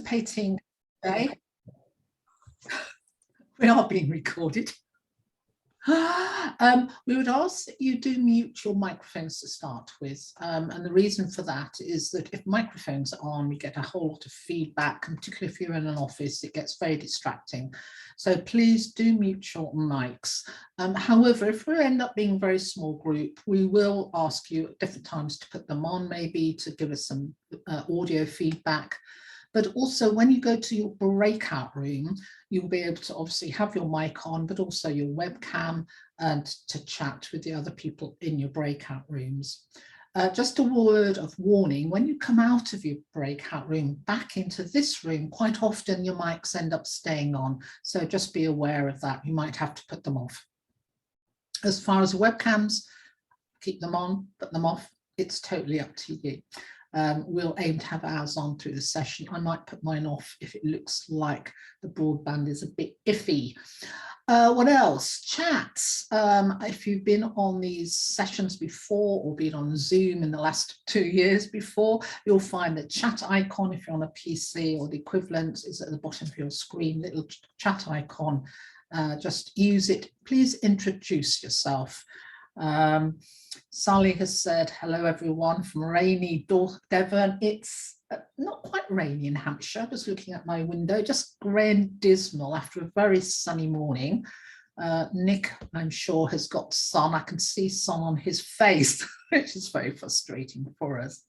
participating today. We are being recorded. We would ask that you do mute your microphones to start with, and the reason for that is that if microphones are on, we get a whole lot of feedback, and particularly if you're in an office, it gets very distracting. So please do mute your mics. However, if we end up being a very small group, we will ask you at different times to put them on, maybe to give us some audio feedback. But also when you go to your breakout room, you'll be able to obviously have your mic on, but also your webcam, and to chat with the other people in your breakout rooms. Just a word of warning, when you come out of your breakout room back into this room, quite often your mics end up staying on. So just be aware of that. You might have to put them off. As far as webcams, keep them on, put them off. It's totally up to you. We'll aim to have ours on through the session. I might put mine off if it looks like the broadband is a bit iffy. What else? Chats. If you've been on these sessions before or been on Zoom in the last 2 years before, you'll find the chat icon, if you're on a PC or the equivalent, is at the bottom of your screen, little chat icon. Just use it. Please introduce yourself. Sally has said, hello everyone from rainy Devon. It's not quite rainy in Hampshire, just looking at my window, just grey and dismal after a very sunny morning. Nick, I'm sure, has got sun. I can see sun on his face, which is very frustrating for us.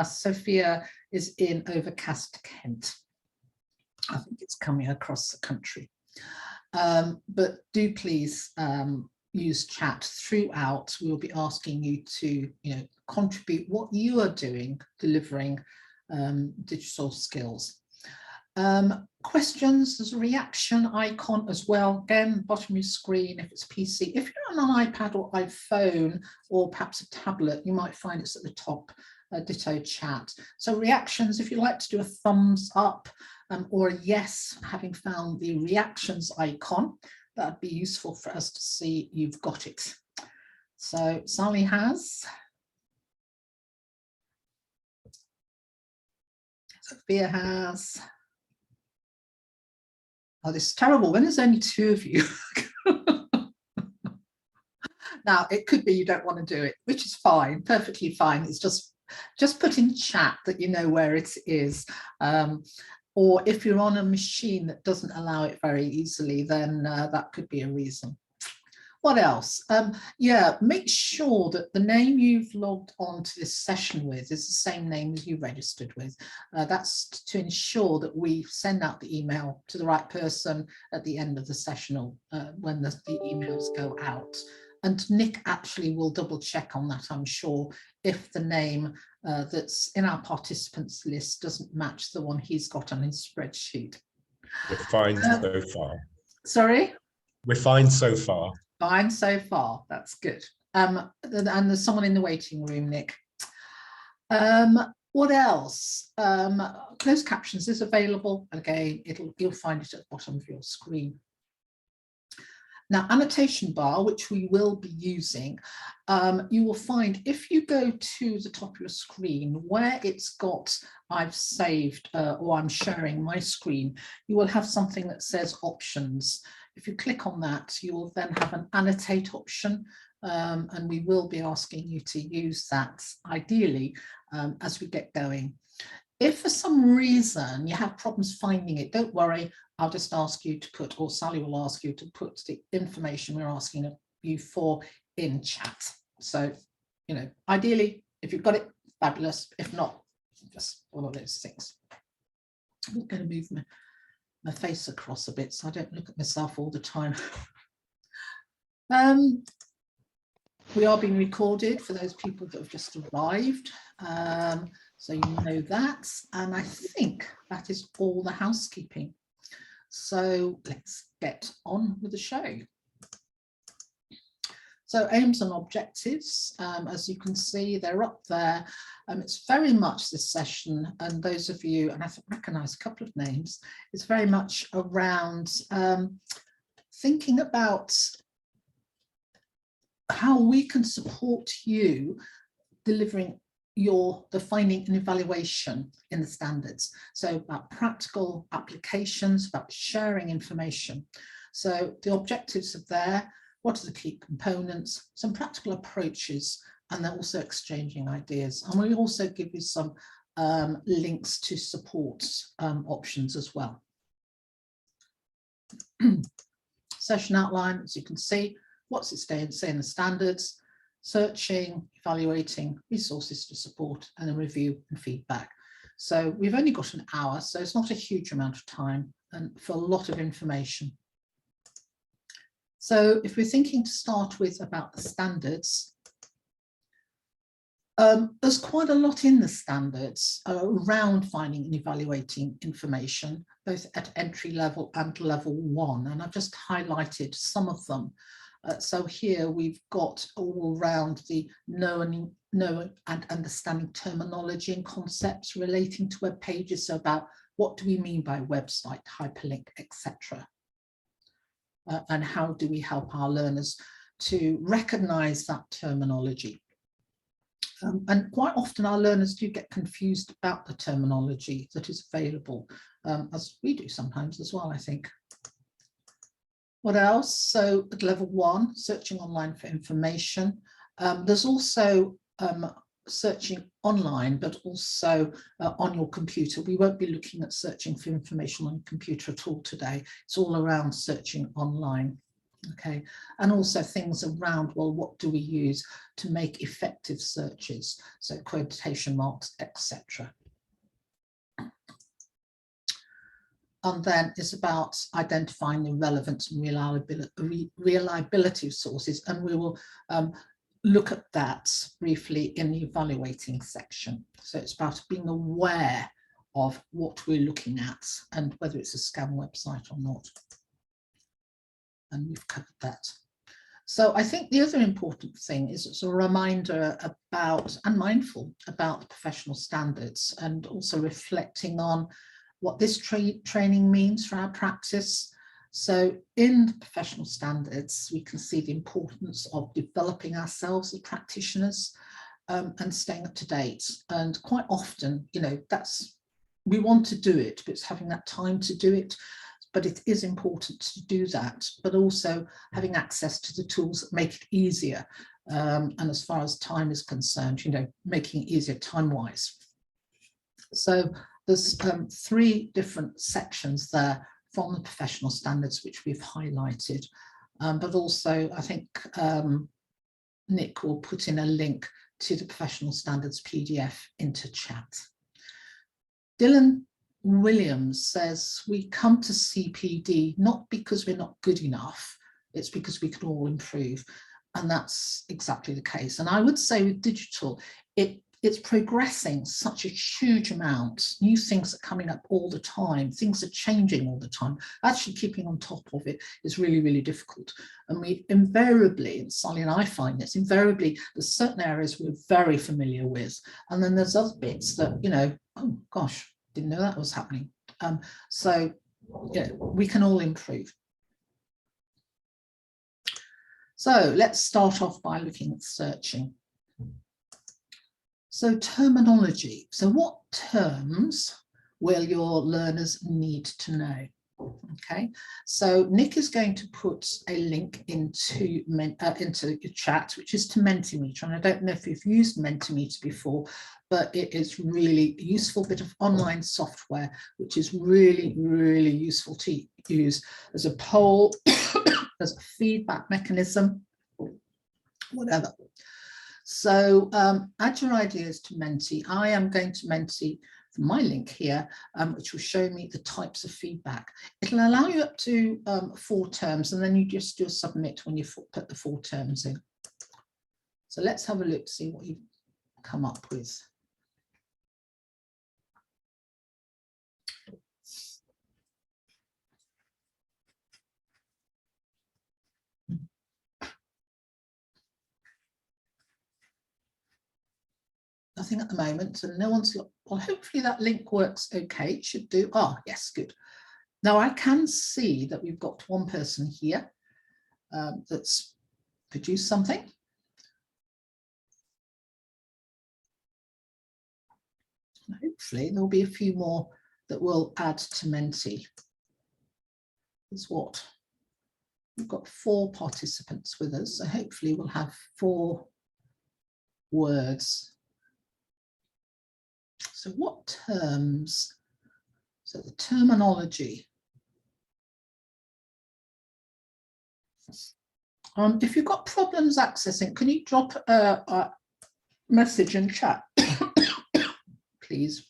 Sophia is in overcast Kent. I think it's coming across the country. But do please use chat throughout. We'll be asking you to, contribute what you are doing, delivering digital skills. Questions, there's a reaction icon as well. Again, bottom of your screen if it's PC. If you're on an iPad or iPhone or perhaps a tablet, you might find it's at the top, ditto chat. So reactions, if you'd like to do a thumbs up or a yes, having found the reactions icon, that'd be useful for us to see you've got it. So Sally has. Sophia has. Oh, this is terrible when there's only 2 of you. Now, it could be you don't want to do it, which is fine, perfectly fine. It's just put in chat that you know where it is. Or if you're on a machine that doesn't allow it very easily, then that could be a reason. What else? Yeah, make sure that the name you've logged on to this session with is the same name as you registered with. That's to ensure that we send out the email to the right person at the end of the session or when the emails go out. And Nick actually will double check on that, I'm sure, if the name that's in our participants list doesn't match the one he's got on his spreadsheet. We're fine so far. Sorry? We're fine so far. Fine so far, that's good. And there's someone in the waiting room, Nick. What else? Closed captions is available. Again, you'll find it at the bottom of your screen. Now, annotation bar, which we will be using, you will find if you go to the top of your screen where it's got I've saved or I'm sharing my screen, you will have something that says options. If you click on that, you will then have an annotate option, and we will be asking you to use that ideally as we get going. If for some reason you have problems finding it, don't worry. I'll just ask you to put, or Sally will ask you to put the information we're asking you for in chat. So, ideally, if you've got it, fabulous. If not, just one of those things. I'm going to move my face across a bit so I don't look at myself all the time. We are being recorded for those people that have just arrived. So you know that, and I think that is all the housekeeping. So let's get on with the show. So aims and objectives, as you can see, they're up there. It's very much this session, and those of you, and I recognise a couple of names, it's very much around thinking about how we can support you delivering the finding and evaluation in the standards. So about practical applications, about sharing information. So the objectives are there. What are the key components? Some practical approaches, and then also exchanging ideas. And we also give you some links to support options as well. Session outline, as you can see, what's it say in the standards, searching, evaluating, resources to support, and a review and feedback. So we've only got an hour, so it's not a huge amount of time and for a lot of information. So if we're thinking to start with about the standards, there's quite a lot in the standards around finding and evaluating information, both at entry level and level 1, and I've just highlighted some of them. So here we've got all around the knowing and understanding terminology and concepts relating to web pages, so about what do we mean by website, hyperlink, etc. And how do we help our learners to recognize that terminology. And quite often our learners do get confused about the terminology that is available, as we do sometimes as well, I think. What else? So at level 1, searching online for information. There's also searching online, but also on your computer. We won't be looking at searching for information on your computer at all today. It's all around searching online. Okay, and also things around, well, what do we use to make effective searches? So quotation marks, etc. And then it's about identifying the relevance and reliability of sources, and we will look at that briefly in the evaluating section. So it's about being aware of what we're looking at and whether it's a scam website or not. And we've covered that. So I think the other important thing is it's a reminder about and mindful about professional standards, and also reflecting on what this training means for our practice. So in the professional standards, we can see the importance of developing ourselves as practitioners and staying up to date. And quite often, you know, we want to do it, but it's having that time to do it. But it is important to do that, but also having access to the tools that make it easier. And as far as time is concerned, you know, making it easier time-wise. So there's 3 different sections there from the professional standards, which we've highlighted. But also, I think Nick will put in a link to the professional standards PDF into chat. Dylan Williams says, we come to CPD not because we're not good enough, it's because we can all improve. And that's exactly the case. And I would say with digital, it's progressing such a huge amount. New things are coming up all the time. Things are changing all the time. Actually keeping on top of it is really, really difficult. And we invariably, and Sally and I find this, invariably there's certain areas we're very familiar with. And then there's other bits that, you know, oh gosh, didn't know that was happening. So yeah, we can all improve. So let's start off by looking at searching. So terminology. So what terms will your learners need to know? Okay, so Nick is going to put a link into your chat, which is to Mentimeter. And I don't know if you've used Mentimeter before, but it is really a useful bit of online software, which is really, really useful to use as a poll, as a feedback mechanism, whatever. So add your ideas to Menti. I am going to Menti my link here, which will show me the types of feedback. It'll allow you up to 4 terms, and then you just do a submit when you put the 4 terms in. So let's have a look, see what you've come up with. Nothing at the moment, and no one's got, well, hopefully that link works okay. It should do. Oh, yes, good. Now I can see that we've got one person here that's produced something. hopefully there'll be a few more that will add to Menti. Is what we've got 4 participants with us, so hopefully we'll have 4 words. So what terms? So the terminology. If you've got problems accessing, can you drop a message in chat, please?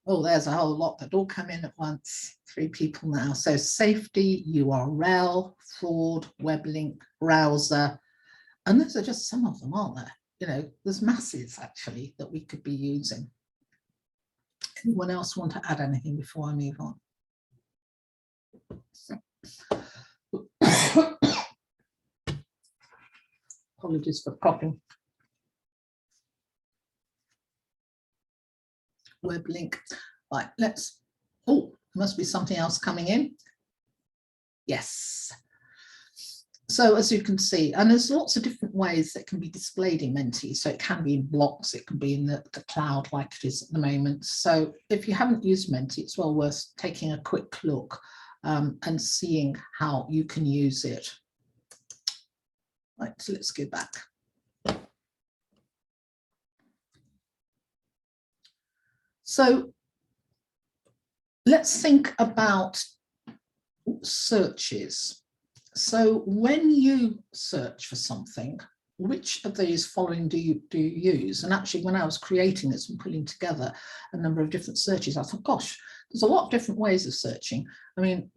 Oh, there's a whole lot that all come in at once. 3 people now. So safety, URL, fraud, web link, browser. And those are just some of them, aren't there? You know, there's masses actually that we could be using. Anyone else want to add anything before I move on? Apologies for coughing. Web link. Right, let's, oh, must be something else coming in. Yes. So as you can see, and there's lots of different ways that can be displayed in Menti. So it can be in blocks, it can be in the cloud like it is at the moment. So if you haven't used Menti, it's well worth taking a quick look and seeing how you can use it. Right, so let's go back. So let's think about searches. So when you search for something, which of these following do you use? And actually, when I was creating this and putting together a number of different searches, I thought, gosh, there's a lot of different ways of searching. I mean,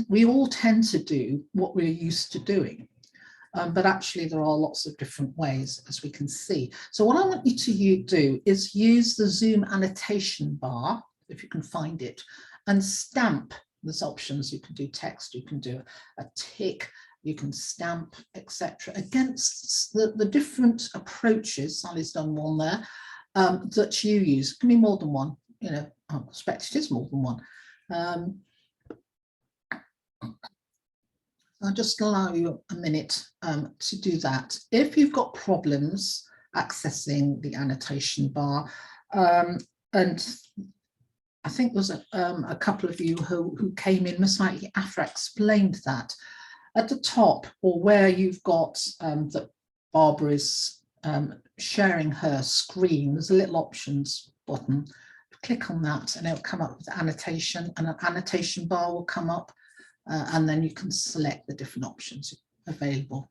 we all tend to do what we're used to doing. But actually, there are lots of different ways, as we can see. So what I want you to do is use the Zoom annotation bar, if you can find it, and stamp. There's options. You can do text, you can do a tick, you can stamp, etc. against the different approaches. Sally's done one there that you use. It can be more than one. You know, I expect it is more than one. I'll just allow you a minute to do that. If you've got problems accessing the annotation bar, and I think there's a couple of you who came in slightly after I explained that, at the top, or where you've got that Barbara is sharing her screen, there's a little options button. Click on that and it'll come up with annotation, and an annotation bar will come up. And then you can select the different options available.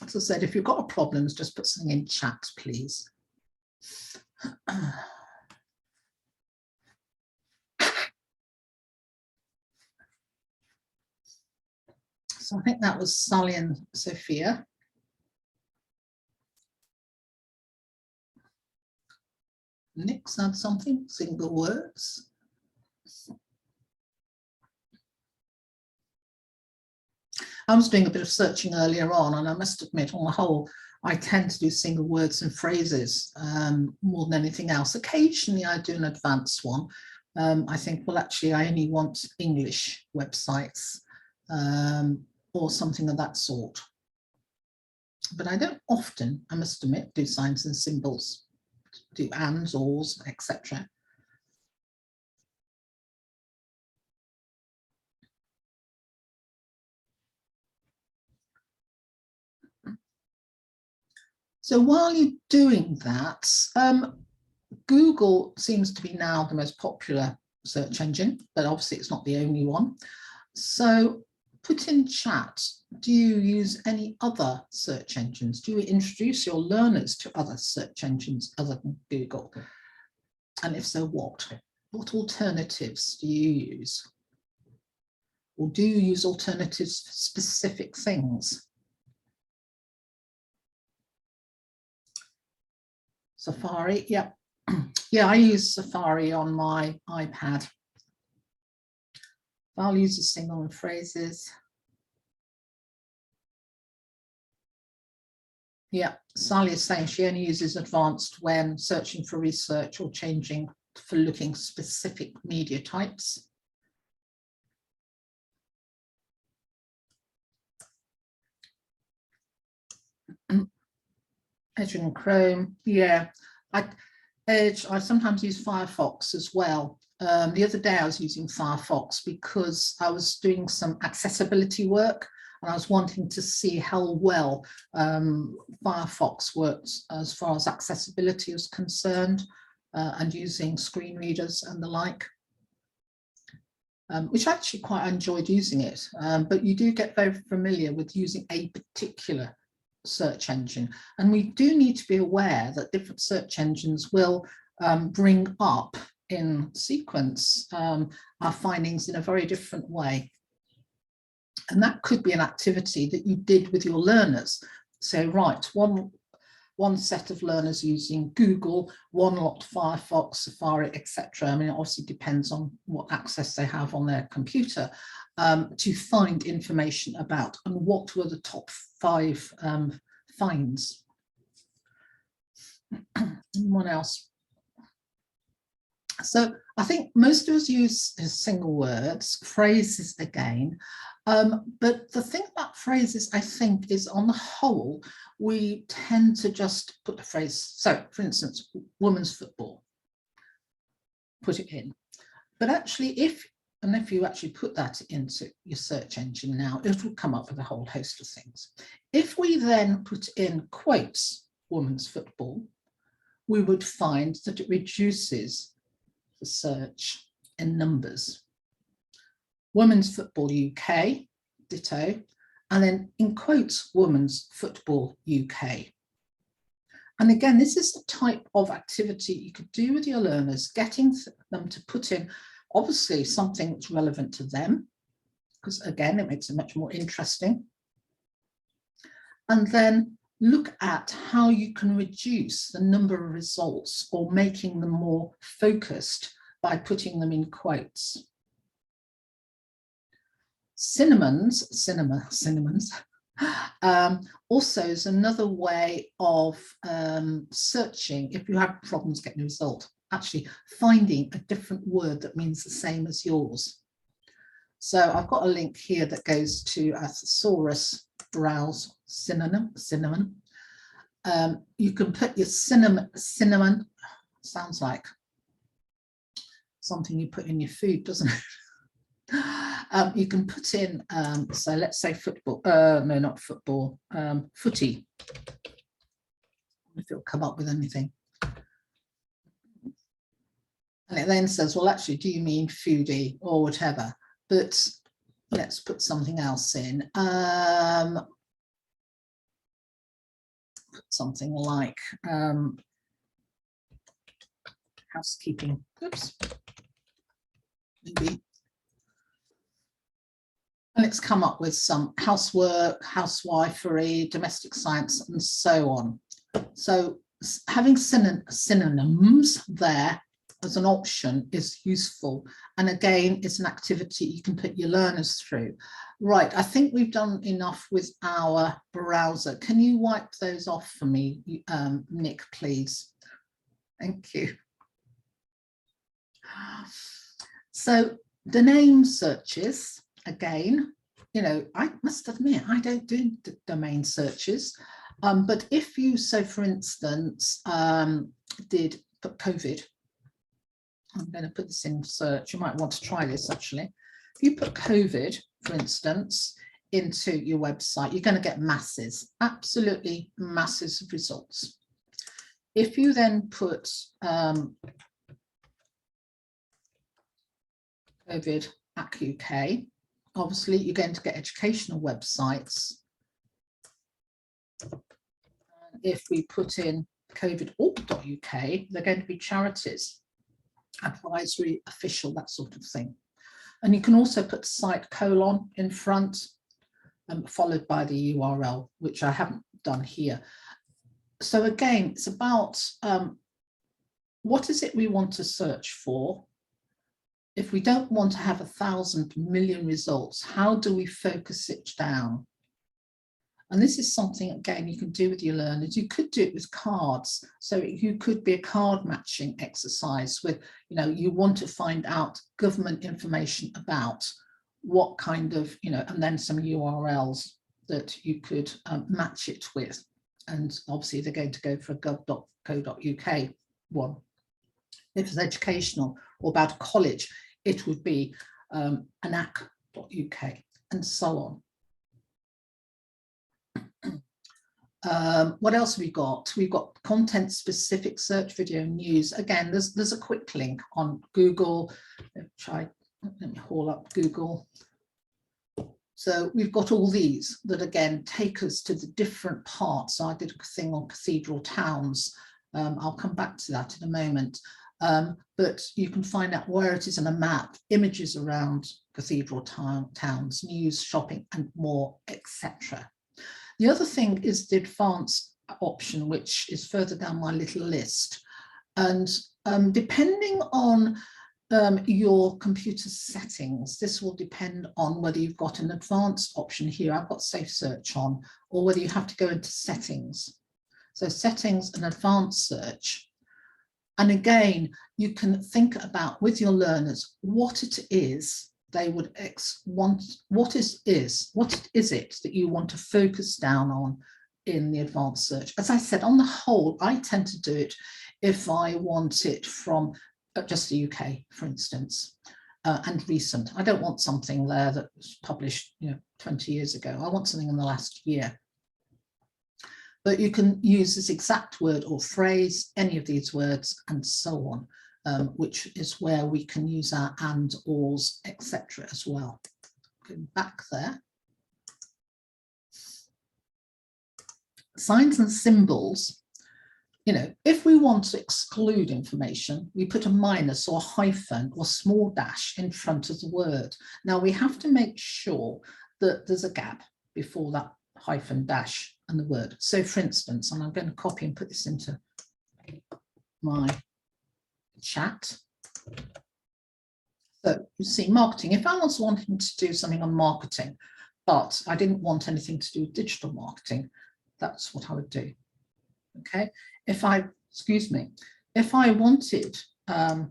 As I said, if you've got problems, just put something in chat, please. So I think that was Sally and Sophia. Nick's had something, single words. I was doing a bit of searching earlier on, and I must admit, on the whole, I tend to do single words and phrases more than anything else. Occasionally, I do an advanced one. I think, well, actually, I only want English websites or something of that sort. But I don't often, I must admit, do signs and symbols, do ands, ors, etc. So while you're doing that, Google seems to be now the most popular search engine, but obviously it's not the only one. So put in chat, do you use any other search engines? Do you introduce your learners to other search engines other than Google? And if so, what? What alternatives do you use? Or do you use alternatives for specific things? Safari, yeah. Yeah, I use Safari on my iPad. I'll use the single and phrases. Yeah, Sally is saying she only uses advanced when searching for research or changing for looking specific media types. Edge and Chrome, yeah. Edge, I sometimes use Firefox as well. The other day I was using Firefox because I was doing some accessibility work and I was wanting to see how well Firefox works as far as accessibility is concerned, and using screen readers and the like, which I actually quite enjoyed using it. But you do get very familiar with using a particular search engine, and we do need to be aware that different search engines will bring up in sequence our findings in a very different way. And that could be an activity that you did with your learners. So, right, one set of learners using Google, one lot Firefox, Safari, etc. I mean, it obviously depends on what access they have on their computer, to find information about, and what were the top 5 finds. Anyone else? So I think most of us use single words, phrases again, but the thing about phrases, I think, is on the whole, we tend to just put a phrase. So, for instance, women's football, put it in. But actually, if you actually put that into your search engine now, it will come up with a whole host of things. If we then put in quotes, women's football, we would find that it reduces the search in numbers. Women's football UK, ditto, and then in quotes, women's football UK. And again, this is the type of activity you could do with your learners, getting them to put in, obviously, something that's relevant to them, because again, it makes it much more interesting. And then look at how you can reduce the number of results or making them more focused by putting them in quotes. Cinnamons also is another way of searching if you have problems getting a result, actually finding a different word that means the same as yours. So I've got a link here that goes to a thesaurus browse cinnamon. You can put your cinnamon, sounds like something you put in your food, doesn't it? You can put in, so let's say football, no, not football, footy, if it'll come up with anything. And it then says, well, actually, do you mean foodie or whatever? But let's put something else in. Put something like housekeeping, oops, maybe. And it's come up with some housework, housewifery, domestic science, and so on. So having synonyms there as an option is useful. And again, it's an activity you can put your learners through. Right, I think we've done enough with our browser. Can you wipe those off for me, Nick, please? Thank you. So the name searches, again, you know, I must admit, I don't do domain searches, but if you, so for instance, did put COVID, I'm going to put this in search, you might want to try this actually. If you put COVID, for instance, into your website, you're going to get masses, absolutely masses of results. If you then put COVID UK, obviously you're going to get educational websites. If we put in covid.org.uk, they're going to be charities, advisory, official, that sort of thing. And you can also put site colon in front, followed by the URL, which I haven't done here. So again, it's about what is it we want to search for? If we don't want to have 1,000 million results, how do we focus it down? And this is something, again, you can do with your learners. You could do it with cards. So you could be a card matching exercise with, you know, you want to find out government information about what kind of, you know, and then some URLs that you could match it with. and obviously they're going to go for a gov.co.uk one. If it's educational or about a college, it would be anac.uk and so on. What else have we got? We've got content specific search video news. Again, there's a quick link on Google. Let me haul up Google. So we've got all these that again take us to the different parts. So I did a thing on cathedral towns. I'll come back to that in a moment. But you can find out where it is on a map, images around cathedral towns, news, shopping, and more, etc. The other thing is the advanced option, which is further down my little list. And depending on your computer settings, this will depend on whether you've got an advanced option here. I've got safe search on, or whether you have to go into settings. So settings and advanced search. And again, you can think about with your learners what it is they would want, what is it that you want to focus down on in the advanced search. As I said, on the whole, I tend to do it if I want it from just the UK, for instance, and recent. I don't want something there that was published 20 years ago. I want something in the last year. But you can use this exact word or phrase, any of these words, and so on, which is where we can use our and, ors, etc. as well. Going back there. Signs and symbols. If we want to exclude information, we put a minus or a hyphen or small dash in front of the word. Now we have to make sure that there's a gap before that hyphen, dash, and the word. So for instance, and I'm going to copy and put this into my chat. So you see marketing. If I was wanting to do something on marketing, but I didn't want anything to do with digital marketing, that's what I would do. Okay. If I wanted now,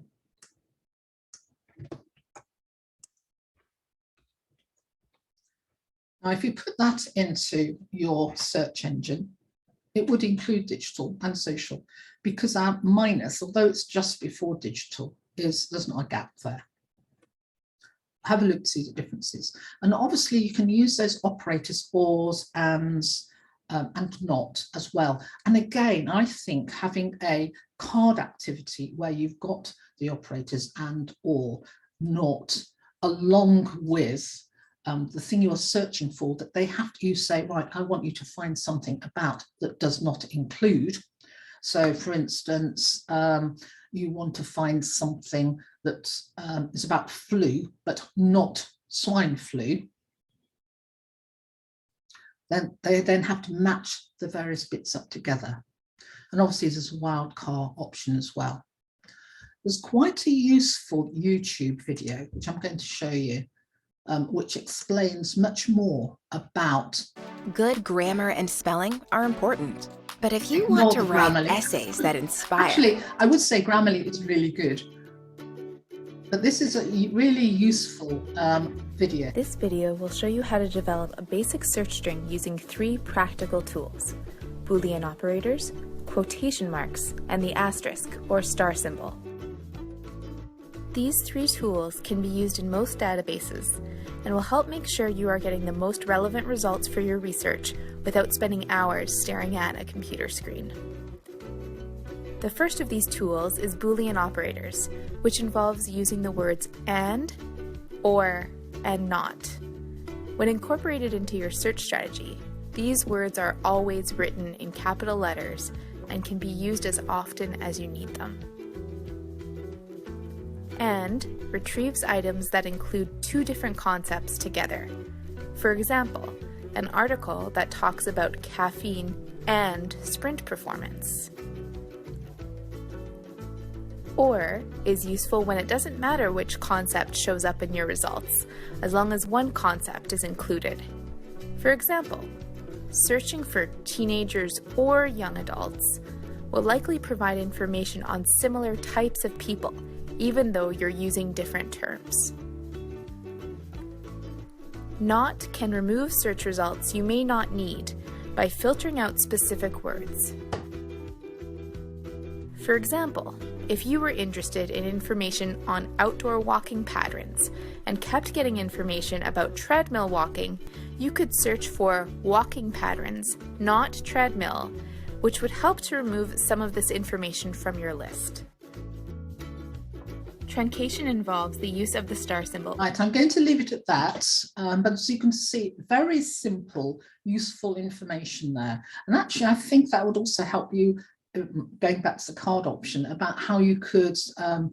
if you put that into your search engine, it would include digital and social, because our minus, although it's just before digital, there's not a gap there. Have a look to see the differences. And obviously you can use those operators, ors, ands, and not as well. And again, I think having a card activity where you've got the operators and or not along with the thing you're searching for, that they have to, you say, right, I want you to find something about that does not include. So for instance, you want to find something that is about flu, but not swine flu. Then they have to match the various bits up together. And obviously there's a wildcard option as well. There's quite a useful YouTube video, which I'm going to show you, which explains much more about. Good grammar and spelling are important, but if you want to write essays that inspire. Actually, I would say Grammarly is really good, but this is a really useful video. This video will show you how to develop a basic search string using 3 practical tools: Boolean operators, quotation marks, and the asterisk or star symbol. These 3 tools can be used in most databases and will help make sure you are getting the most relevant results for your research without spending hours staring at a computer screen. The first of these tools is Boolean operators, which involves using the words and, or, and not. When incorporated into your search strategy, these words are always written in capital letters and can be used as often as you need them. And retrieves items that include 2 different concepts together. For example, an article that talks about caffeine and sprint performance. Or is useful when it doesn't matter which concept shows up in your results, as long as one concept is included. For example, searching for teenagers or young adults will likely provide information on similar types of people, even though you're using different terms. Not can remove search results you may not need by filtering out specific words. For example, if you were interested in information on outdoor walking patterns and kept getting information about treadmill walking, you could search for walking patterns, not treadmill, which would help to remove some of this information from your list. Truncation involves the use of the star symbol. Right, I'm going to leave it at that, but as you can see, very simple, useful information there. And actually, I think that would also help you, going back to the card option, about how you could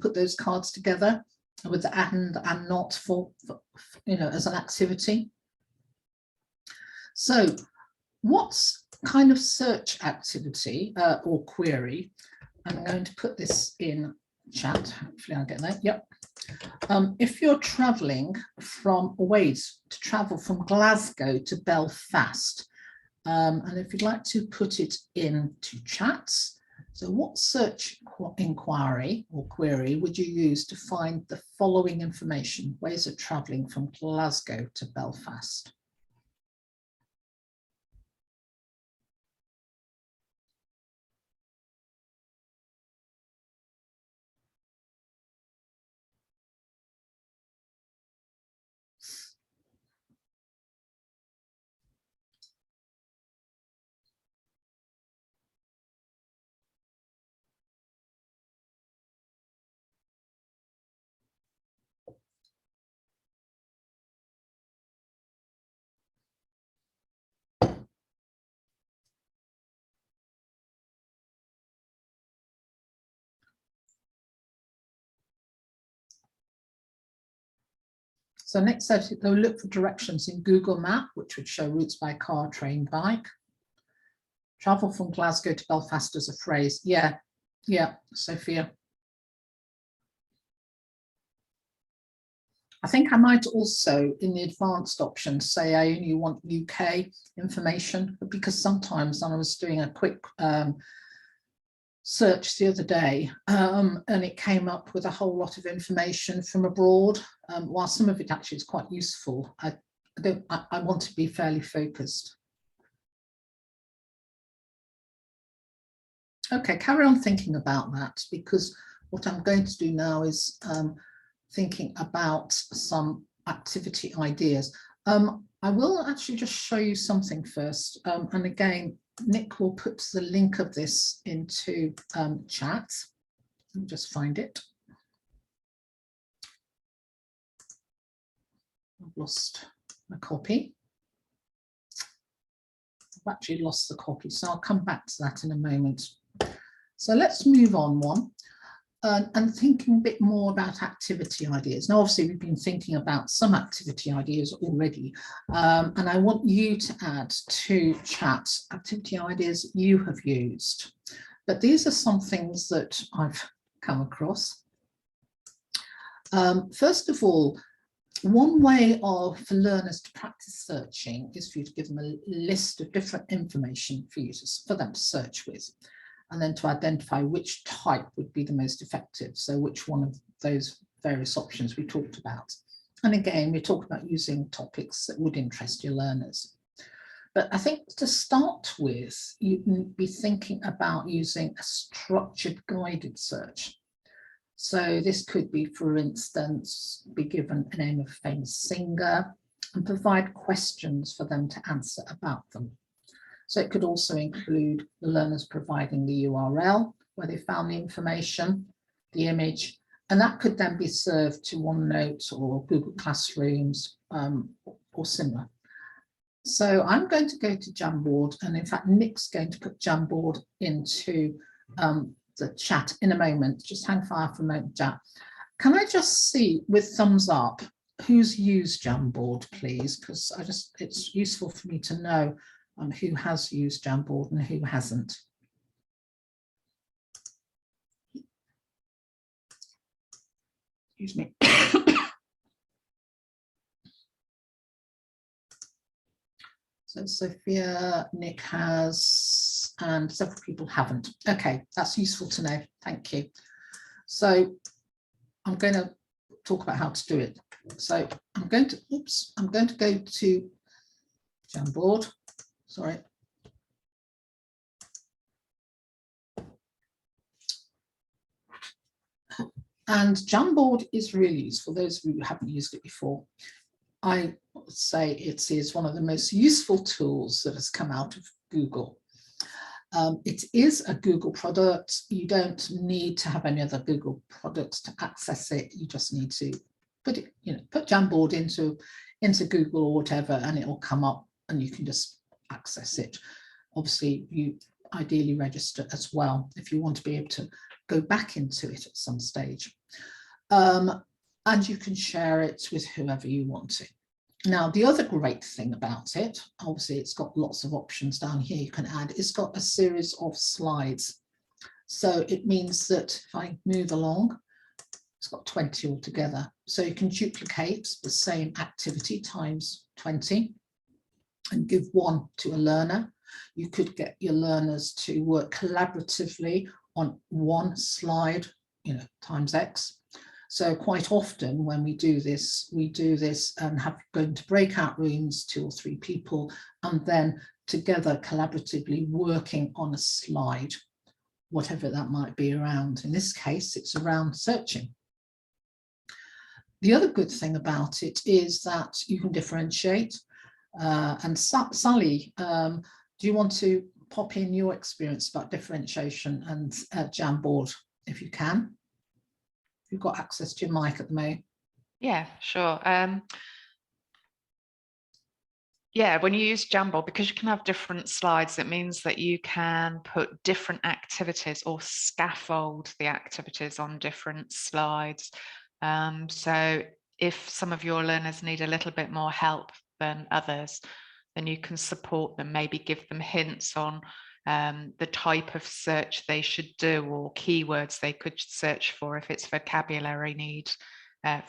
put those cards together with the and not for as an activity. So what kind of search activity or query, I'm going to put this in chat, hopefully I'll get that. Yep. If you're traveling from to travel from Glasgow to Belfast, and if you'd like to put it into chats, so what search inquiry or query would you use to find the following information? Ways of traveling from Glasgow to Belfast. So next, they'll look for directions in Google Map, which would show routes by car, train, bike. Travel from Glasgow to Belfast as a phrase. Yeah, Sophia. I think I might also, in the advanced option, say I only want UK information, because sometimes I was doing a quick search the other day, and it came up with a whole lot of information from abroad. While some of it actually is quite useful, I want to be fairly focused. Okay, carry on thinking about that, because what I'm going to do now is thinking about some activity ideas. I will actually just show you something first, and again, Nick will put the link of this into chat. Let me just find it. I've lost my copy. I've actually lost the copy, so I'll come back to that in a moment. So let's move on one and thinking a bit more about activity ideas. Now, obviously, we've been thinking about some activity ideas already, and I want you to add to chat activity ideas you have used. But these are some things that I've come across. First of all, one way for learners to practice searching is for you to give them a list of different information for them to search with, and then to identify which type would be the most effective. So which one of those various options we talked about. And again, we talked about using topics that would interest your learners. But I think to start with, you can be thinking about using a structured guided search. So this could be, for instance, be given a name of a famous singer and provide questions for them to answer about them. So it could also include the learners providing the URL where they found the information, the image, and that could then be served to OneNote or Google Classrooms or similar. So I'm going to go to Jamboard, and in fact, Nick's going to put Jamboard into the chat in a moment. Just hang fire for a moment, Jack. Can I just see with thumbs up who's used Jamboard, please? Because it's useful for me to know who has used Jamboard and who hasn't. Excuse me. So Sophia, Nick has, and several people haven't. Okay, that's useful to know. Thank you. So I'm going to talk about how to do it. So I'm going to go to Jamboard. Sorry, And Jamboard is really useful. Those of you who haven't used it before, I would say it is one of the most useful tools that has come out of Google. It is a Google product. You don't need to have any other Google products to access it. You just need to put it, put Jamboard into Google or whatever, and it will come up and you can just access it. Obviously, you ideally register as well if you want to be able to go back into it at some stage. And you can share it with whoever you want to. Now, the other great thing about it, obviously it's got lots of options down here you can add. It's got a series of slides. So it means that if I move along, it's got 20 altogether. So you can duplicate the same activity times 20 and give one to a learner. You could get your learners to work collaboratively on one slide, times X. So quite often when we do this and have going to breakout rooms, 2 or 3 people, and then together collaboratively working on a slide, whatever that might be around. In this case, it's around searching. The other good thing about it is that you can differentiate. And Sally, do you want to pop in your experience about differentiation and Jamboard, if you can? You've got access to your mic at the moment. Yeah, sure. Yeah, when you use Jamboard, because you can have different slides, it means that you can put different activities or scaffold the activities on different slides. So if some of your learners need a little bit more help than others, then you can support them, maybe give them hints on the type of search they should do or keywords they could search for if it's vocabulary needs that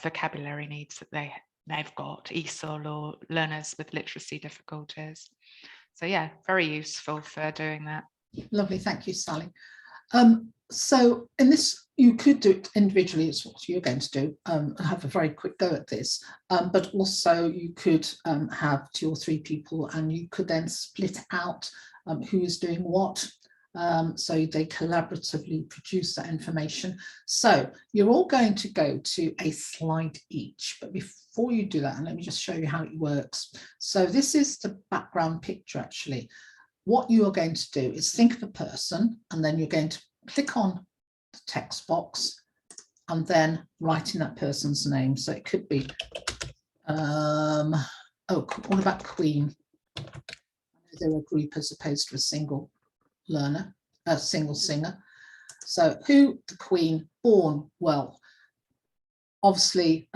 they've got, ESOL or learners with literacy difficulties. So yeah, very useful for doing that. Lovely, thank you, Sally. So in this, you could do it individually, is what you're going to do, have a very quick go at this, but also you could have 2 or 3 people and you could then split out who is doing what, so they collaboratively produce that information. So you're all going to go to a slide each, but before you do that, and let me just show you how it works. So this is the background picture actually. What you are going to do is think of a person and then you're going to click on the text box and then write in that person's name. So it could be, what about Queen? They're a group as opposed to a single learner, a single singer. So who, the Queen, born? Well, obviously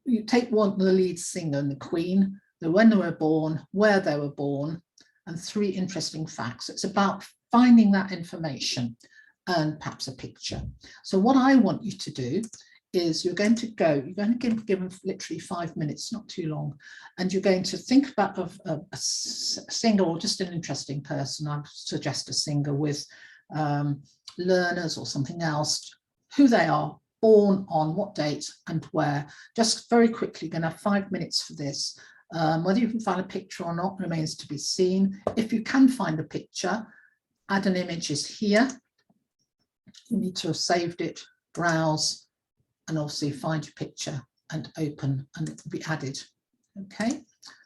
you take one, the lead singer and the Queen, when they were born, where they were born, and 3 interesting facts. It's about finding that information and perhaps a picture. So what I want you to do is you're going to give them literally 5 minutes, not too long, and you're going to think about a singer or just an interesting person. I suggest a singer with learners or something else, who they are, born on what date and where. Just very quickly, going to have 5 minutes for this. Whether you can find a picture or not remains to be seen. If you can find a picture, add an image is here. You need to have saved it, browse, and obviously find your picture and open, and it will be added. Okay,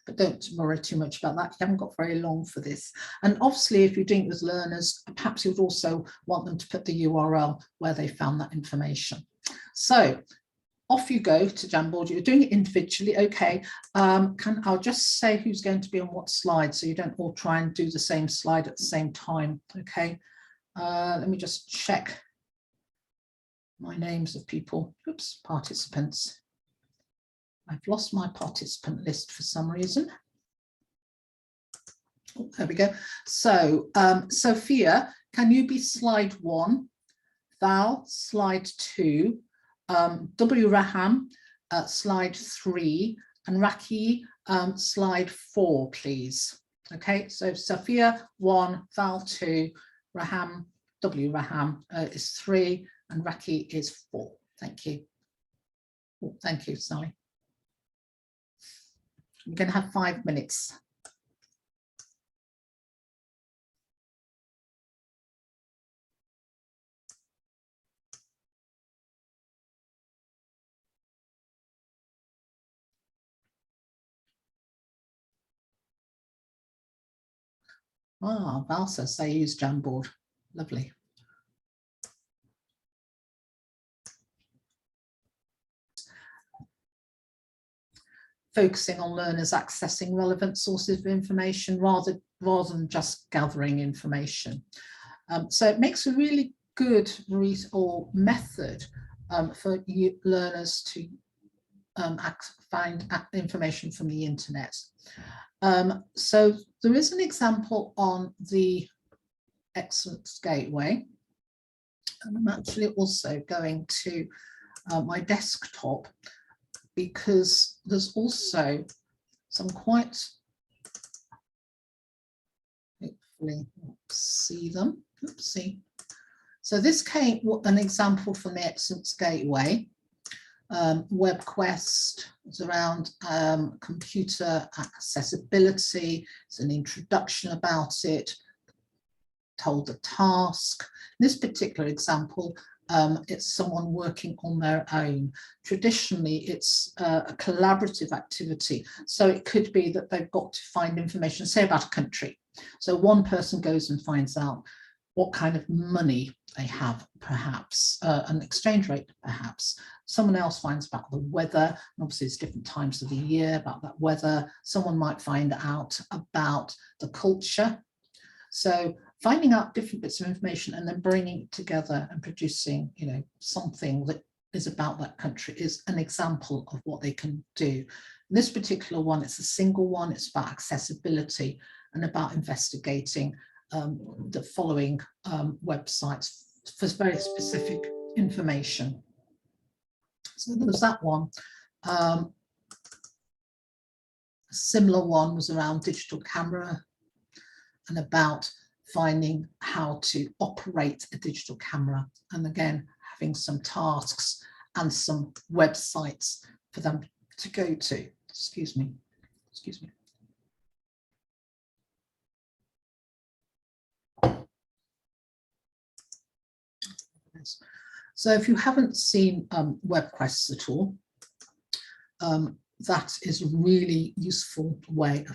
but don't worry too much about that. You haven't got very long for this. And obviously, if you're doing it with learners, perhaps you'd also want them to put the URL where they found that information. So off you go to Jamboard. You're doing it individually. Okay, I'll just say who's going to be on what slide so you don't all try and do the same slide at the same time. Okay, let me just check my names of people. Oops, participants. I've lost my participant list for some reason. Oh, there we go. So Sophia, can you be slide 1? Val, slide 2. W. Raham, slide 3, and Raki, slide 4, please. Okay, so Sophia 1, Val 2, Raham, W. Raham is 3, and Raki is 4. Thank you. Oh, thank you, Sally. We're going to have 5 minutes. Ah, Val says they use Jamboard. Lovely. Focusing on learners accessing relevant sources of information rather than just gathering information. So it makes a really good method for learners to find information from the internet. So there is an example on the Excellence Gateway, and I'm actually also going to my desktop, because there's also some quite, hopefully see them, oopsie. So this came an example from the Excellence Gateway. WebQuest is around computer accessibility. It's an introduction about it, told the task. In this particular example, it's someone working on their own. Traditionally, it's a collaborative activity. So it could be that they've got to find information, say about a country. So one person goes and finds out what kind of money they have, perhaps, an exchange rate, perhaps. Someone else finds about the weather, and obviously it's different times of the year about that weather. Someone might find out about the culture. So finding out different bits of information and then bringing it together and producing, you know, something that is about that country is an example of what they can do. In this particular one, it's a single one. It's about accessibility and about investigating the following websites for very specific information. So there was that one. A similar one was around digital camera and about finding how to operate a digital camera, and again having some tasks and some websites for them to go to. Excuse me. So if you haven't seen WebQuests at all, that is a really useful way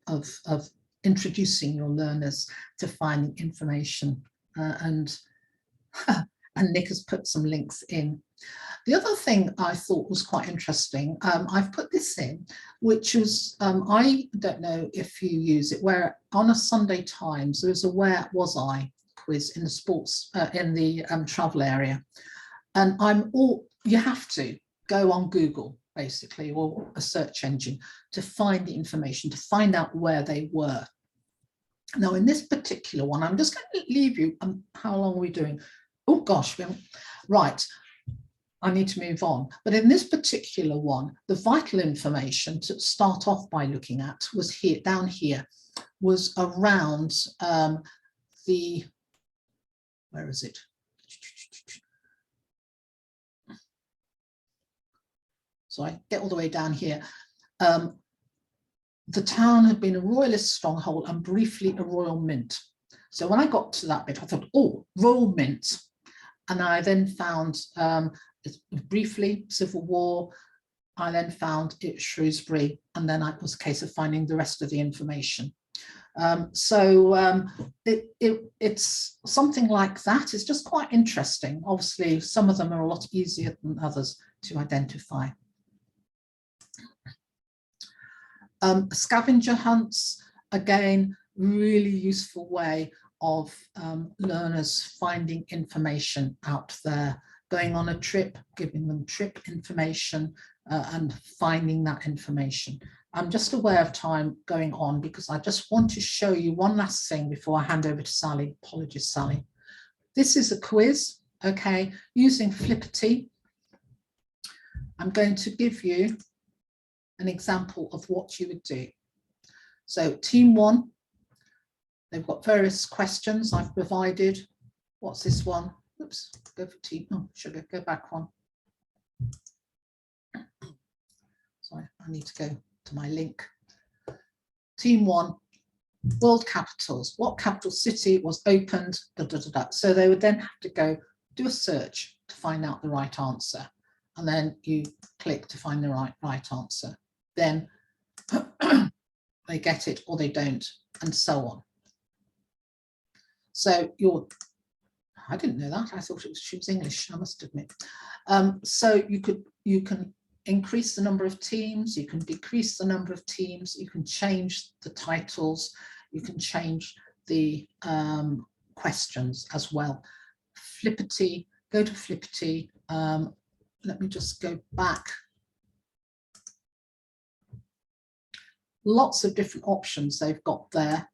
of introducing your learners to finding information, and Nick has put some links in. The other thing I thought was quite interesting, I've put this in, which is, I don't know if you use it, where on a Sunday Times, there's a Where Was I quiz in the sports, in the travel area. And you have to go on Google, basically, or a search engine to find the information, to find out where they were. Now, in this particular one, I'm just going to leave you, how long are we doing? Oh gosh, right, I need to move on. But in this particular one, the vital information to start off by looking at was here, down here, was around where is it? So I get all the way down here. The town had been a royalist stronghold and briefly a royal mint. So when I got to that bit, I thought, oh, royal mint. And I then found briefly Civil War. I then found it Shrewsbury, and then it was a case of finding the rest of the information. It's something like that. It's just quite interesting. Obviously, some of them are a lot easier than others to identify. Scavenger hunts, again, really useful way of learners finding information out there, going on a trip, giving them trip information and finding that information. I'm just aware of time going on because I just want to show you one last thing before I hand over to Sally. Apologies, Sally. This is a quiz, okay, using Flippity. I'm going to give you an example of what you would do. So team one, they've got various questions I've provided. What's this one? Oops, go for team, oh, sugar, go back one. Sorry, I need to go to my link. Team one, world capitals. What capital city was opened? Da, da, da, da. So they would then have to go do a search to find out the right answer. And then you click to find the right answer. Then they get it or they don't, and so on. So I didn't know that. I thought she was English, I must admit. So you can increase the number of teams, you can decrease the number of teams, you can change the titles, you can change the questions as well. Flippity, go to Flippity. Let me just go back. Lots of different options they've got there.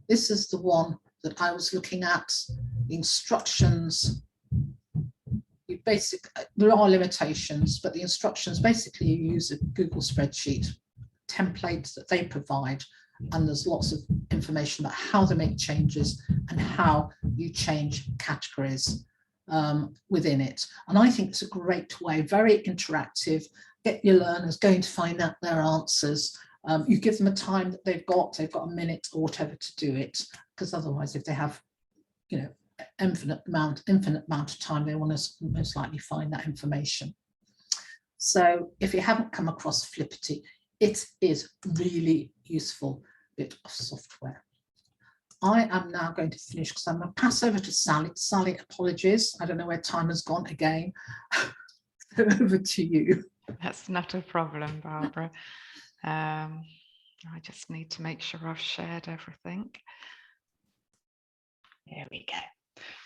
This is the one that I was looking at, the instructions. There are limitations, but the instructions, basically you use a Google spreadsheet template that they provide, and there's lots of information about how to make changes and how you change categories within it. And I think it's a great way, very interactive, get your learners going to find out their answers. You give them a time that they've got a minute or whatever to do it, because otherwise if they have, you know, infinite amount of time, they want to most likely find that information. So if you haven't come across Flippity, it is really useful bit of software. I am now going to finish because I'm going to pass over to Sally. Sally, apologies. I don't know where time has gone again. Over to you. That's not a problem, Barbara. I just need to make sure I've shared everything. There we go.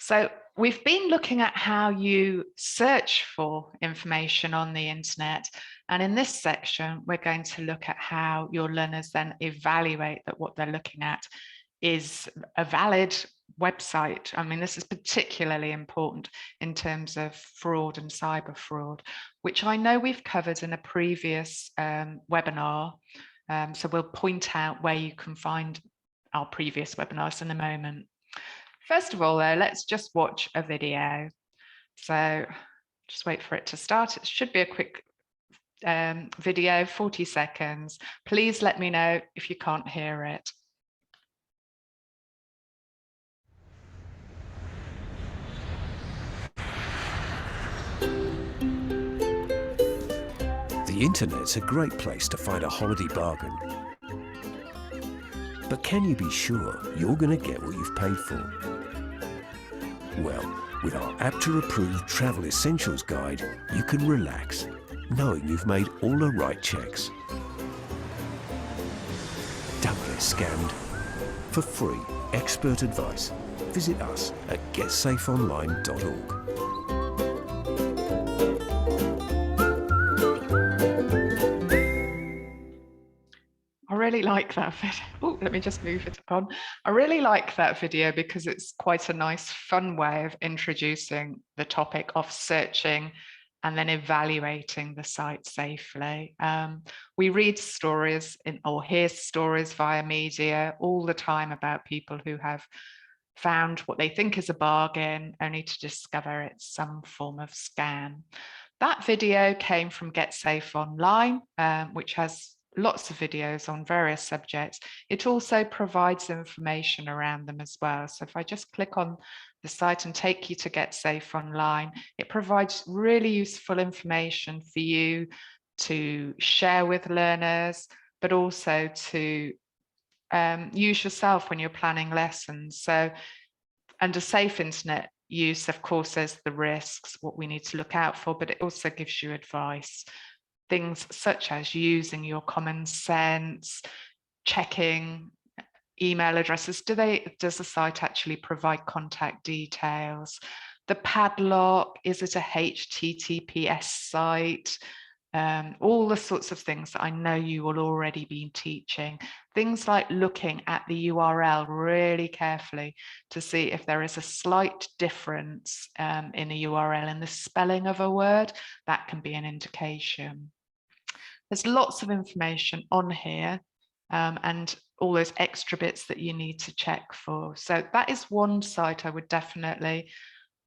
So we've been looking at how you search for information on the internet. And in this section, we're going to look at how your learners then evaluate that what they're looking at is a valid website. I mean, this is particularly important in terms of fraud and cyber fraud, which I know we've covered in a previous webinar. So we'll point out where you can find our previous webinars in a moment. First of all, though, let's just watch a video. So just wait for it to start. It should be a quick video, 40 seconds. Please let me know if you can't hear it. The internet's a great place to find a holiday bargain. But can you be sure you're going to get what you've paid for? Well, with our app-to-approved Travel Essentials Guide, you can relax, knowing you've made all the right checks. Don't get scammed. For free expert advice, visit us at getsafeonline.org. I really like that video. Oh, let me just move it on. I really like that video because it's quite a nice, fun way of introducing the topic of searching and then evaluating the site safely. We read stories or hear stories via media all the time about people who have found what they think is a bargain only to discover it's some form of scam. That video came from Get Safe Online, which has lots of videos on various subjects. It also provides information around them as well. So if I just click on the site and take you to Get Safe Online, it provides really useful information for you to share with learners, but also to use yourself when you're planning lessons. So under safe internet use, of course, there's the risks, what we need to look out for, but it also gives you advice. Things such as using your common sense, checking email addresses. Does the site actually provide contact details? The padlock, is it a HTTPS site? All the sorts of things that I know you will already be teaching. Things like looking at the URL really carefully to see if there is a slight difference in a URL in the spelling of a word. That can be an indication. There's lots of information on here and all those extra bits that you need to check for. So that is one site I would definitely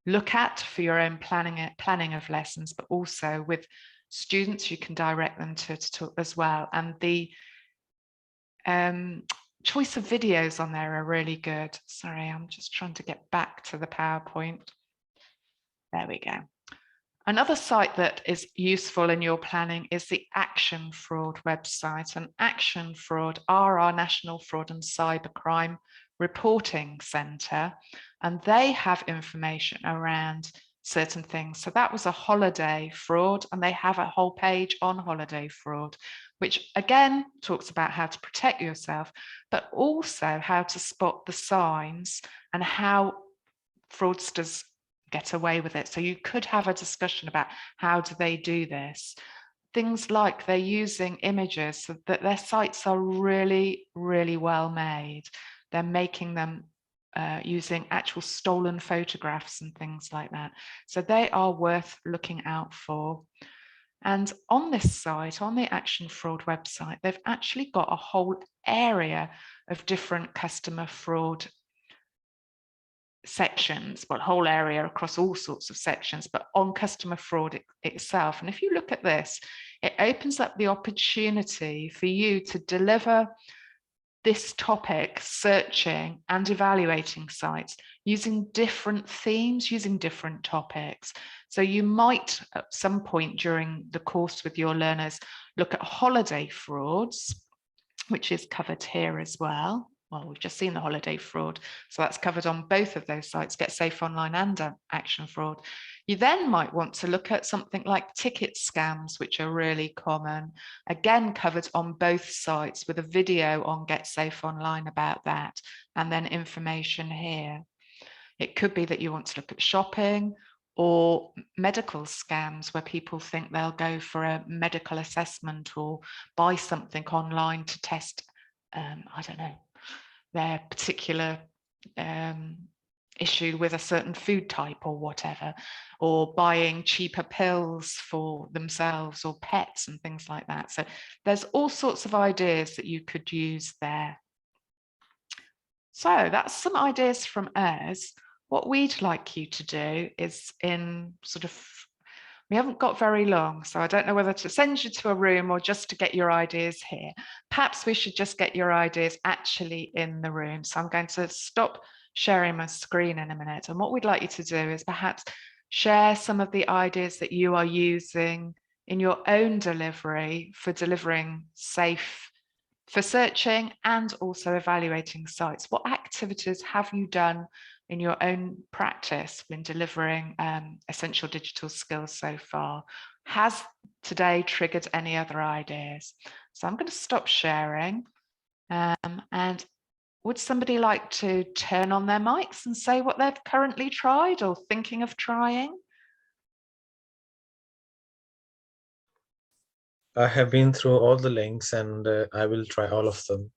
look at for your own planning of lessons, but also with students, you can direct them to as well. And the choice of videos on there are really good. Sorry, I'm just trying to get back to the PowerPoint. There we go. Another site that is useful in your planning is the Action Fraud website. And Action Fraud are our national fraud and cybercrime reporting centre, and they have information around certain things. So that was a holiday fraud, and they have a whole page on holiday fraud, which again talks about how to protect yourself, but also how to spot the signs and how fraudsters get away with it. So you could have a discussion about how do they do this. Things like they're using images, so that their sites are really, really well made. They're making them using actual stolen photographs and things like that. So they are worth looking out for. And on this site, on the Action Fraud website, they've actually got a whole area of different customer fraud sections, but whole area across all sorts of sections, but on customer fraud itself. And if you look at this, it opens up the opportunity for you to deliver this topic, searching and evaluating sites using different themes, using different topics. So you might at some point during the course with your learners look at holiday frauds, which is covered here as well. Well, we've just seen the holiday fraud, so that's covered on both of those sites, Get Safe Online and Action Fraud. You then might want to look at something like ticket scams, which are really common, again covered on both sites with a video on Get Safe Online about that, and then information here. It could be that you want to look at shopping or medical scams, where people think they'll go for a medical assessment or buy something online to test, I don't know, their particular issue with a certain food type or whatever, or buying cheaper pills for themselves or pets and things like that. So there's all sorts of ideas that you could use there. So that's some ideas from us. What we'd like you to do is we haven't got very long, so I don't know whether to send you to a room or just to get your ideas here. Perhaps we should just get your ideas actually in the room. So I'm going to stop sharing my screen in a minute. And what we'd like you to do is perhaps share some of the ideas that you are using in your own delivery for delivering safe, for searching and also evaluating sites. What activities have you done in your own practice when delivering essential digital skills so far? Has today triggered any other ideas? So I'm going to stop sharing. And would somebody like to turn on their mics and say what they've currently tried or thinking of trying? I have been through all the links and I will try all of them.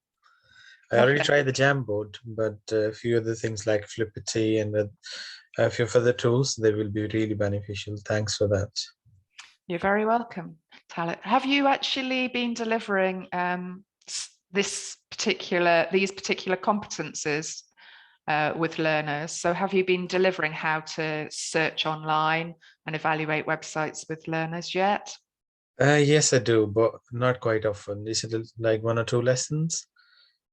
I already tried the Jamboard, but a few other things like Flippity and a few further tools, they will be really beneficial. Thanks for that. You're very welcome, Talit. Have you actually been delivering these particular competences with learners? So have you been delivering how to search online and evaluate websites with learners yet? Yes, I do, but not quite often. Is it like 1 or 2 lessons?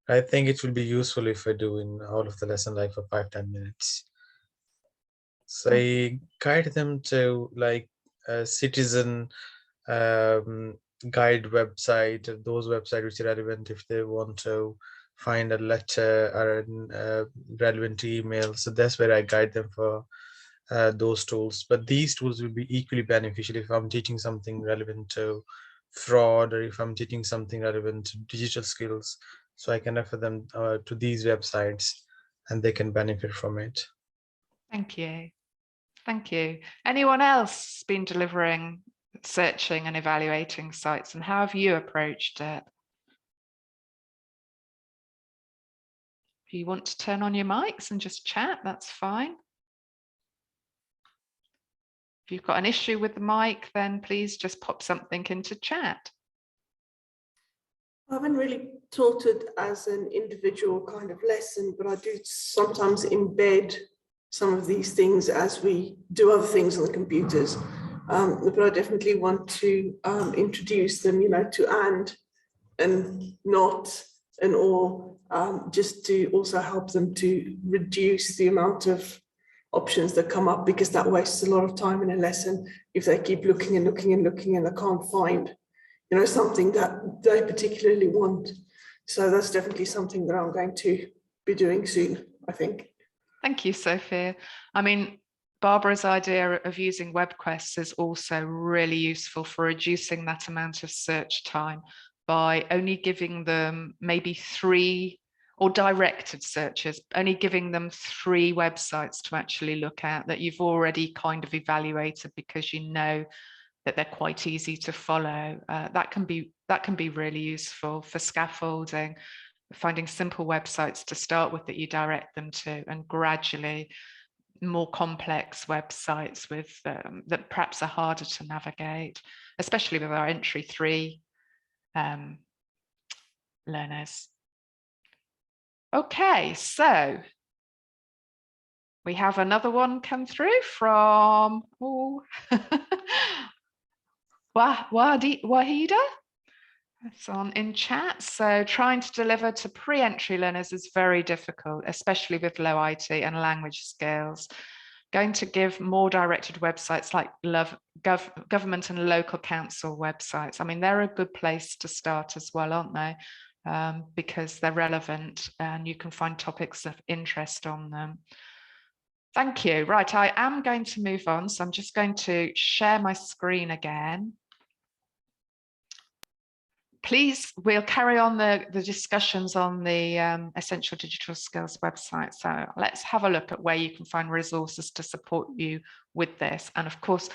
I think it will be useful if I do in all of the lesson, like for 5-10 minutes. So I guide them to like a citizen guide website, those websites which are relevant if they want to find a letter or a relevant email. So that's where I guide them for those tools. But these tools will be equally beneficial if I'm teaching something relevant to fraud, or if I'm teaching something relevant to digital skills. So I can refer them to these websites and they can benefit from it. Thank you. Thank you. Anyone else been delivering searching and evaluating sites, and how have you approached it? If you want to turn on your mics and just chat, that's fine. If you've got an issue with the mic, then please just pop something into chat. I haven't really taught it as an individual kind of lesson, but I do sometimes embed some of these things as we do other things on the computers. But I definitely want to introduce them, you know, to and not and or, just to also help them to reduce the amount of options that come up, because that wastes a lot of time in a lesson if they keep looking and looking and looking and they can't find, you know, something that they particularly want. So that's definitely something that I'm going to be doing soon, I think. Thank you, Sophia. I mean, Barbara's idea of using web quests is also really useful for reducing that amount of search time by only giving them maybe 3, or directed searches, only giving them 3 websites to actually look at that you've already kind of evaluated because you know that they're quite easy to follow. That can be really useful for scaffolding, finding simple websites to start with that you direct them to, and gradually more complex websites with that perhaps are harder to navigate, especially with our entry 3 learners. Okay, so we have another one come through from Wahida. It's on in chat. So trying to deliver to pre-entry learners is very difficult, especially with low IT and language skills. Going to give more directed websites like government and local council websites. I mean, they're a good place to start as well, aren't they? Because they're relevant and you can find topics of interest on them. Thank you. Right, I am going to move on. So I'm just going to share my screen again. Please, we'll carry on the discussions on the Essential Digital Skills website. So let's have a look at where you can find resources to support you with this. And of course,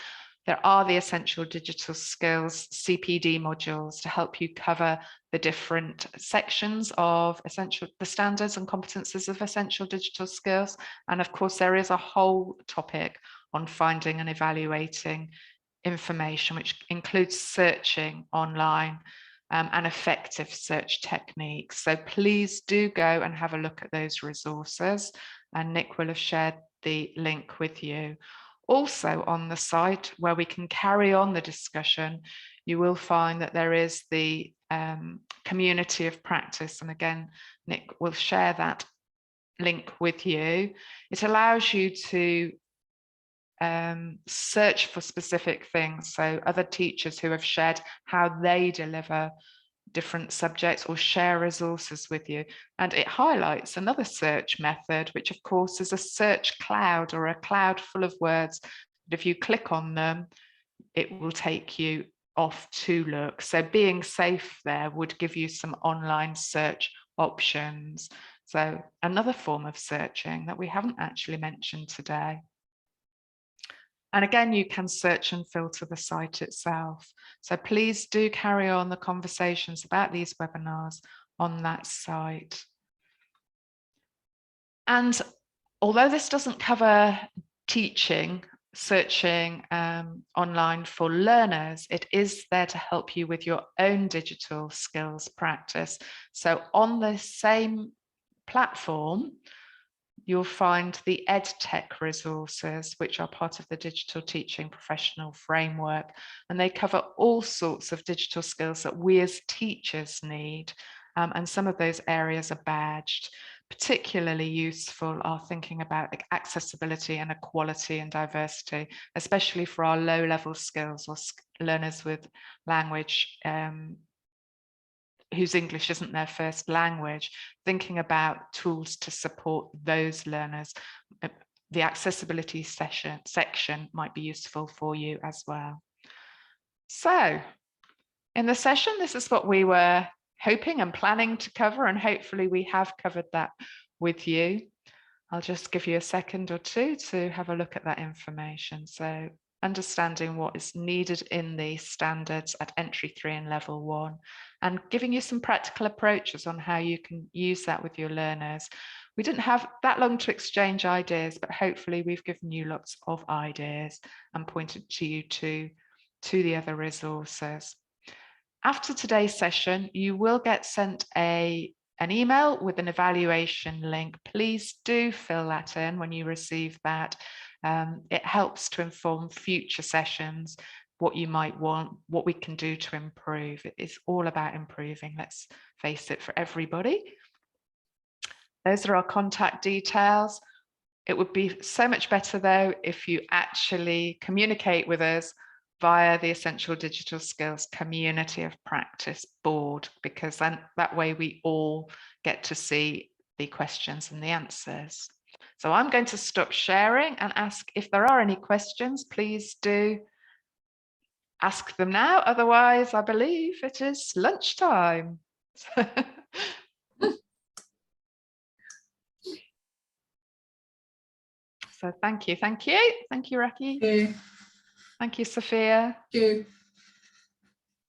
there are the Essential Digital Skills CPD modules to help you cover the different sections of the standards and competences of Essential Digital Skills. And of course, there is a whole topic on finding and evaluating information, which includes searching online and effective search techniques. So please do go and have a look at those resources, and Nick will have shared the link with you. Also on the site where we can carry on the discussion, you will find that there is the community of practice. And again, Nick will share that link with you. It allows you to search for specific things. So other teachers who have shared how they deliver different subjects or share resources with you. And it highlights another search method, which of course is a search cloud, or a cloud full of words. But if you click on them, it will take you off to look. So being safe there would give you some online search options. So another form of searching that we haven't actually mentioned today. And again, you can search and filter the site itself. So please do carry on the conversations about these webinars on that site. And although this doesn't cover teaching, searching online for learners, it is there to help you with your own digital skills practice. So on the same platform, you'll find the EdTech resources, which are part of the Digital Teaching Professional Framework. And they cover all sorts of digital skills that we as teachers need. And some of those areas are badged. Particularly useful are thinking about accessibility and equality and diversity, especially for our low-level skills or learners with language whose English isn't their first language, thinking about tools to support those learners. The accessibility section might be useful for you as well. So in the session, this is what we were hoping and planning to cover, and hopefully we have covered that with you. I'll just give you a second or two to have a look at that information. So understanding what is needed in the standards at entry 3 and level 1, and giving you some practical approaches on how you can use that with your learners. We didn't have that long to exchange ideas, but hopefully we've given you lots of ideas and pointed to you to the other resources. After today's session, you will get sent an email with an evaluation link. Please do fill that in when you receive that. It helps to inform future sessions, what you might want, what we can do to improve. It's all about improving, let's face it, for everybody. Those are our contact details. It would be so much better though if you actually communicate with us via the Essential Digital Skills Community of Practice board, because then that way we all get to see the questions and the answers. So I'm going to stop sharing and ask if there are any questions. Please do ask them now. Otherwise, I believe it is lunchtime. So thank you, Raki. Thank you. Thank you, Sophia. Thank you.